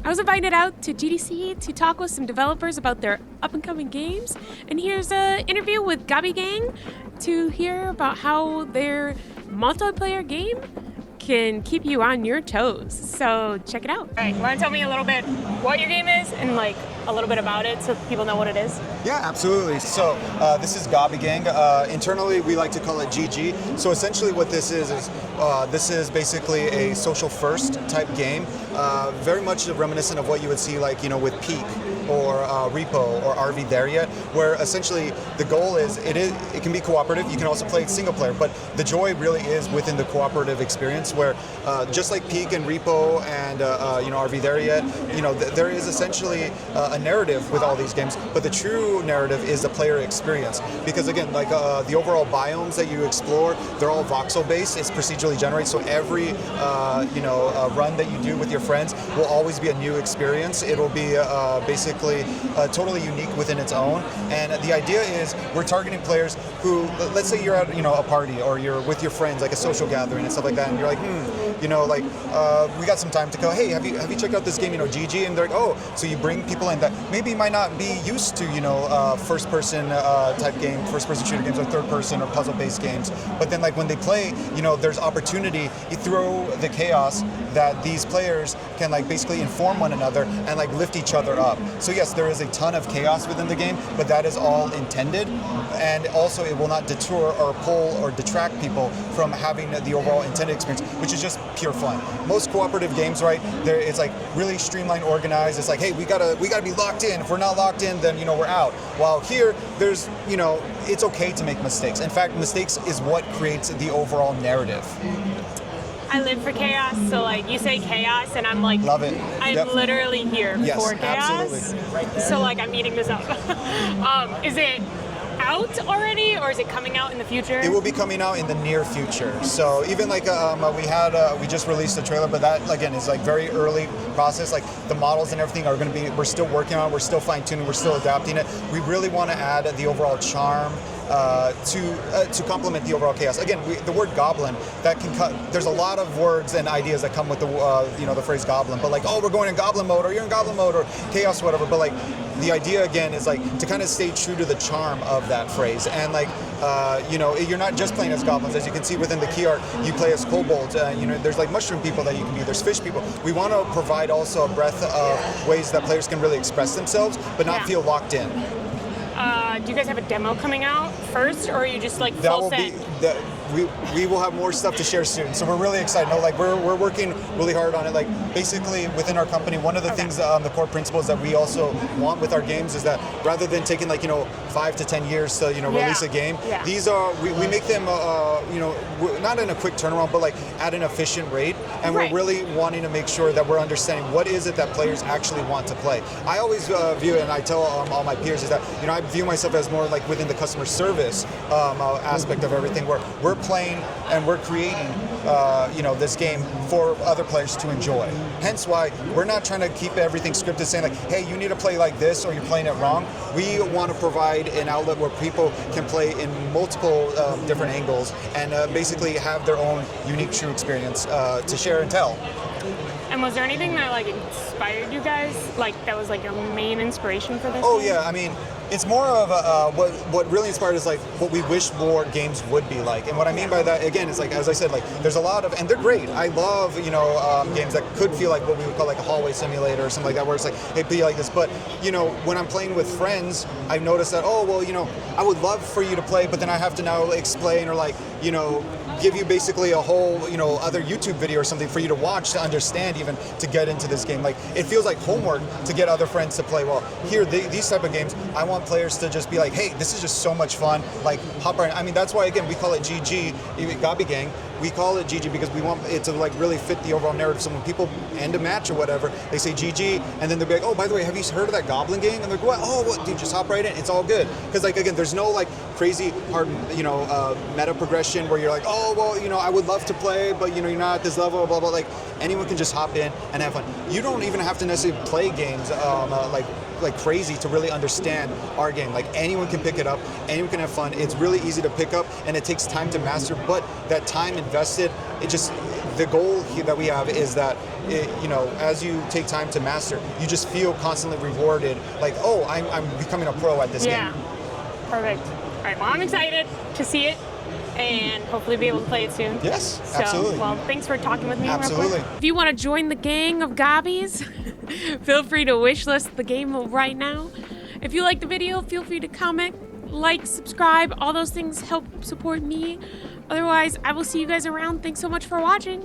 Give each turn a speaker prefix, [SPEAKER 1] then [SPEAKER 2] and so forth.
[SPEAKER 1] I was invited out to GDC to talk with some developers about their up-and-coming games. And here's an interview with Gobby Gang to hear about how their multiplayer game can keep you on your toes. So check it out. All right, you want to tell me a little bit what your game is and like a little bit about it so people know what it is?
[SPEAKER 2] Yeah, absolutely. So this is Gobby Gang. Internally, we like to call it GG. So essentially what this is this is basically a social first type game, very much reminiscent of what you would see like, with Peak or Repo or RV There Yet, where essentially the goal is it can be cooperative. You can also play it single player, but the joy really is within the cooperative experience where just like Peak and Repo and RV There Yet, there is essentially a narrative with all these games, but the true narrative is the player experience. Because again, like the overall biomes that you explore, they're all voxel based. It's procedurally generated, so every run that you do with your friends will always be a new experience. It will be basically totally unique within its own. And the idea is we're targeting players who, let's say you're at a party or you're with your friends, like a social gathering and stuff like that, and you're like, we got some time to go. Hey, have you checked out this game, GG? And they're like, oh, so you bring people in that maybe might not be used to, first-person type game, first-person shooter games, or third-person or puzzle-based games. But then, like when they play, there's opportunity through the chaos that these players can like basically inform one another and like lift each other up. So yes, there is a ton of chaos within the game, but that is all intended, and also it will not deter or pull or detract people from having the overall intended experience, which is just pure fun. Most cooperative games, right, it's like really streamlined, organized. It's like, hey, we gotta be locked in. If we're not locked in, then we're out. While here, there's it's okay to make mistakes. In fact, mistakes is what creates the overall narrative.
[SPEAKER 1] I live for chaos, so like you say chaos, and I'm like,
[SPEAKER 2] love it.
[SPEAKER 1] I'm literally here for chaos.
[SPEAKER 2] Absolutely.
[SPEAKER 1] So like I'm eating this up. Is it out already, or is it coming out in the future?
[SPEAKER 2] It will be coming out in the near future. So even like we just released a trailer, but that again is like very early process. Like the models and everything are going to be, we're still working on it, we're still fine tuning, we're still adapting it. We really want to add the overall charm to complement the overall chaos. Again, the word goblin, that can cut. There's a lot of words and ideas that come with the the phrase goblin. But like, oh, we're going in goblin mode, or you're in goblin mode, or chaos, whatever. But like, the idea again is like to kind of stay true to the charm of that phrase. And like, you're not just playing as goblins. As you can see within the key art, you play as kobolds. There's like mushroom people that you can be. There's fish people. We want to provide also a breadth of ways that players can really express themselves, but not feel locked in.
[SPEAKER 1] Do you guys have a demo coming out first, or are you just like full set?
[SPEAKER 2] We will have more stuff to share soon, so we're really excited. No, like we're working really hard on it. Like basically within our company, one of the things, the core principles that we also want with our games is that rather than taking like 5 to 10 years to release a game, these are we make them not in a quick turnaround, but like at an efficient rate, and we're really wanting to make sure that we're understanding what is it that players actually want to play. I always view it, and I tell all my peers, is that I view myself as more like within the customer service aspect of everything, where we're playing and we're creating this game for other players to enjoy. Hence why we're not trying to keep everything scripted, saying like, hey, you need to play like this or you're playing it wrong. We want to provide an outlet where people can play in multiple different angles and basically have their own unique true experience to share and tell.
[SPEAKER 1] And was there anything that like inspired you guys, like that was like your main inspiration for this?
[SPEAKER 2] Oh yeah, I mean, it's more of what really inspired is like what we wish more games would be like. And what I mean by that, again, is like, as I said, like there's a lot of, and they're great. I love, games that could feel like what we would call like a hallway simulator or something like that, where it's like, hey, be like this. But, when I'm playing with friends, I've noticed that, oh, well, I would love for you to play, but then I have to now explain or like, give you basically a whole, other YouTube video or something for you to watch to understand, even to get into this game. Like it feels like homework to get other friends to play. Well, here, these type of games, I want players to just be like, hey, this is just so much fun. Like hop right in. I mean, that's why again we call it GG, Gobby Gang. We call it GG because we want it to like really fit the overall narrative. So when people end a match or whatever, they say GG, and then they'll be like, oh, by the way, have you heard of that Goblin Gang? And they're like, what? Oh, what? Dude, just hop right in. It's all good. Because like again, there's no like crazy hard, meta progression where you're like, oh, well, I would love to play, but you're not at this level, blah blah. Like anyone can just hop in and have fun. You don't even have to necessarily play games like crazy to really understand our game. Like anyone can pick it up, anyone can have fun. It's really easy to pick up, and it takes time to master. But that time invested, it just the goal that we have is that, as you take time to master, you just feel constantly rewarded, like, oh, I'm becoming a pro at this game.
[SPEAKER 1] Perfect. All right, well, I'm excited to see it and hopefully be able to play it soon.
[SPEAKER 2] Yes,
[SPEAKER 1] so,
[SPEAKER 2] absolutely.
[SPEAKER 1] Well, thanks for talking with me.
[SPEAKER 2] Absolutely.
[SPEAKER 1] If you want to join the gang of Gobbies, feel free to wishlist the game right now. If you like the video, feel free to comment, like, subscribe. All those things help support me. Otherwise, I will see you guys around. Thanks so much for watching.